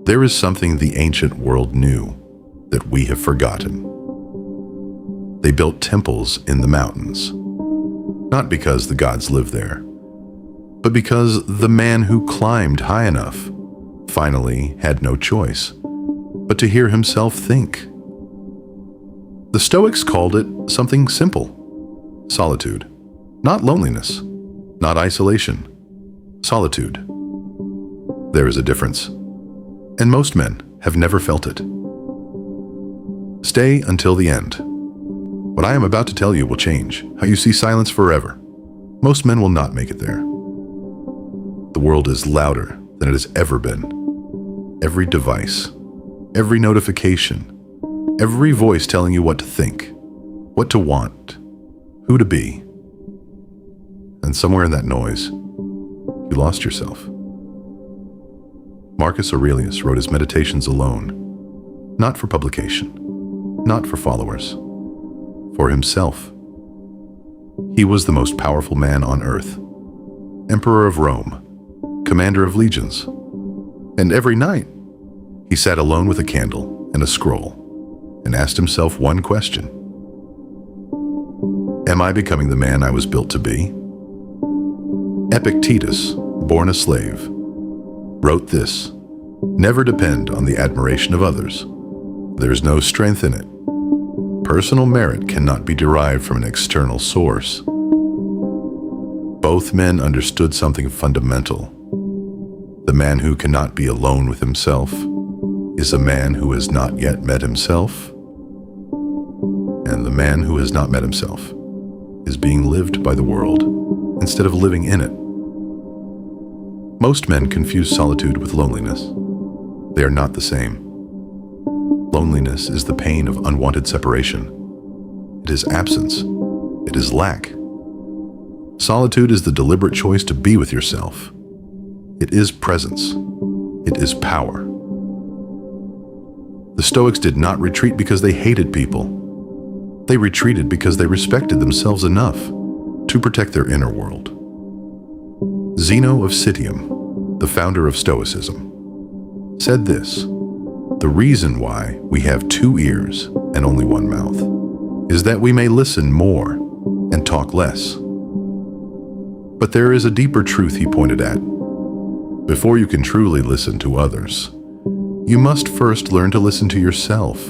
There is something the ancient world knew that we have forgotten. They built temples in the mountains, not because the gods lived there, but because the man who climbed high enough finally had no choice but to hear himself think. The Stoics called it something simple: solitude. Not loneliness, not isolation. Solitude. There is a difference, and most men have never felt it. Stay until the end. What I am about to tell you will change how you see silence forever. Most men will not make it there. The world is louder than it has ever been. Every device, every notification, every voice telling you what to think, what to want, who to be. And somewhere in that noise, you lost yourself. Marcus Aurelius wrote his meditations alone, not for publication, not for followers, for himself. He was the most powerful man on earth, emperor of Rome, commander of legions, and every night he sat alone with a candle and a scroll and asked himself one question: am I becoming the man I was built to be? Epictetus, born a slave, wrote this: never depend on the admiration of others. There is no strength in it. Personal merit cannot be derived from an external source. Both men understood something fundamental. The man who cannot be alone with himself is a man who has not yet met himself, and the man who has not met himself is being lived by the world instead of living in it. Most men confuse solitude with loneliness. They are not the same. Loneliness is the pain of unwanted separation. It is absence. It is lack. Solitude is the deliberate choice to be with yourself. It is presence. It is power. The Stoics did not retreat because they hated people. They retreated because they respected themselves enough to protect their inner world. Zeno of Citium, the founder of Stoicism, said this: the reason why we have 2 ears and only 1 mouth is that we may listen more and talk less. But there is a deeper truth he pointed at. Before you can truly listen to others, you must first learn to listen to yourself.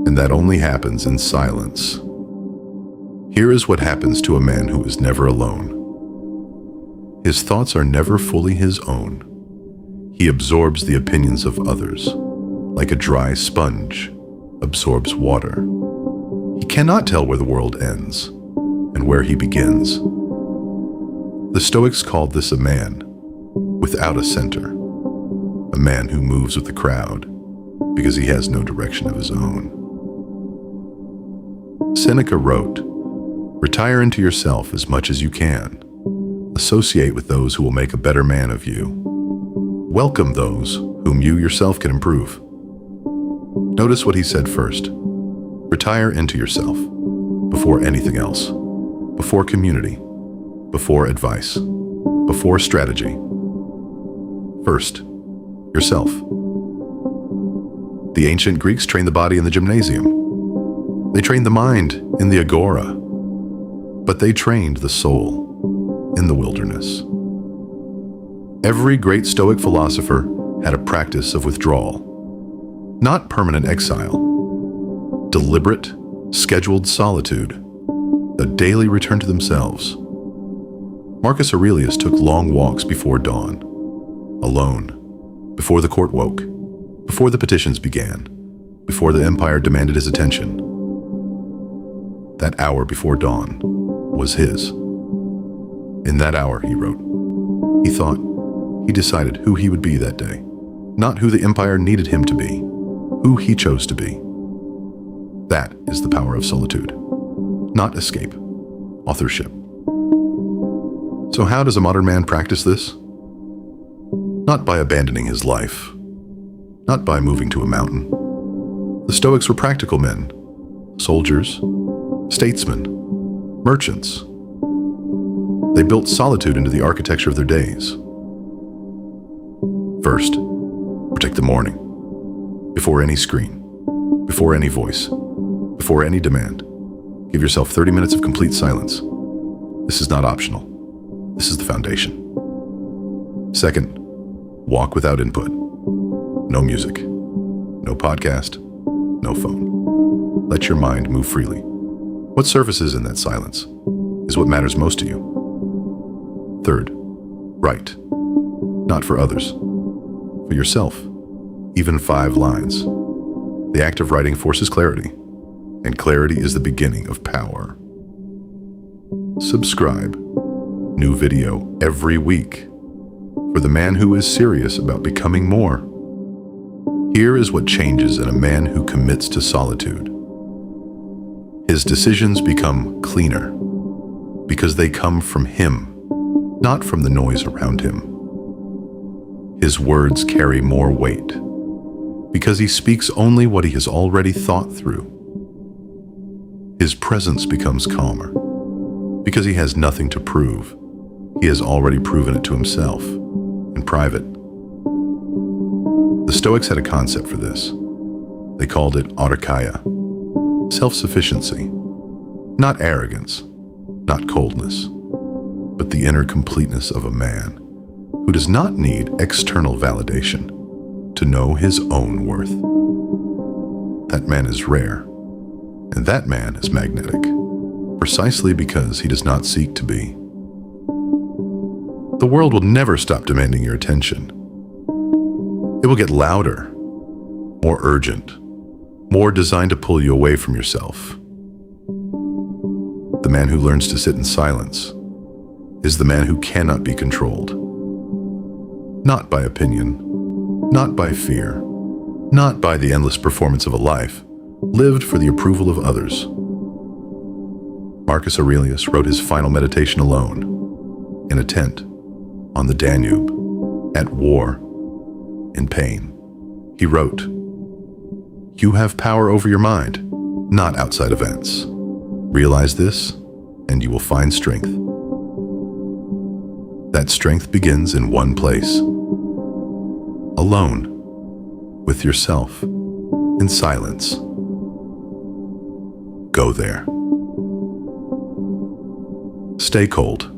And that only happens in silence. Here is what happens to a man who is never alone. His thoughts are never fully his own. He absorbs the opinions of others, like a dry sponge absorbs water. He cannot tell where the world ends and where he begins. The Stoics called this a man without a center, a man who moves with the crowd because he has no direction of his own. Seneca wrote, "Retire into yourself as much as you can. Associate with those who will make a better man of you. Welcome those whom you yourself can improve." Notice what he said first. Retire into yourself before anything else, before community, before advice, before strategy. First, yourself. The ancient Greeks trained the body in the gymnasium. They trained the mind in the agora, but they trained the soul in the wilderness. Every great Stoic philosopher had a practice of withdrawal, not permanent exile, deliberate, scheduled solitude, a daily return to themselves. Marcus Aurelius took long walks before dawn, alone, before the court woke, before the petitions began, before the empire demanded his attention. That hour before dawn was his. In that hour, he wrote, he thought, he decided who he would be that day, not who the empire needed him to be, who he chose to be. That is the power of solitude, not escape, authorship. So how does a modern man practice this? Not by abandoning his life, not by moving to a mountain. The Stoics were practical men, soldiers, statesmen, merchants. They built solitude into the architecture of their days. First, Protect the morning. Before any screen, before any voice, before any demand, give yourself 30 minutes of complete silence. This is not optional. This is the foundation. Second, walk without input. No music, no podcast, no phone. Let your mind move freely. What surfaces in that silence is what matters most to you. Third, write. Not for others, for yourself. Even 5 lines. The act of writing forces clarity, and clarity is the beginning of power. Subscribe. New video every week for the man who is serious about becoming more. Here is what changes in a man who commits to solitude. His decisions become cleaner because they come from him, not from the noise around him. His words carry more weight because he speaks only what he has already thought through. His presence becomes calmer because he has nothing to prove. He has already proven it to himself in private. The Stoics had a concept for this. They called it autarkia, self-sufficiency, not arrogance, not coldness, but the inner completeness of a man who does not need external validation to know his own worth. That man is rare, and that man is magnetic, precisely because he does not seek to be. The world will never stop demanding your attention. It will get louder, more urgent, more designed to pull you away from yourself. The man who learns to sit in silence is the man who cannot be controlled. Not by opinion, not by fear, not by the endless performance of a life lived for the approval of others. Marcus Aurelius wrote his final meditation alone, in a tent, on the Danube, at war, in pain. He wrote, "You have power over your mind, not outside events. Realize this, and you will find strength." That strength begins in one place. Alone, with yourself, in silence. Go there. Stay cold.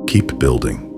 Keep building.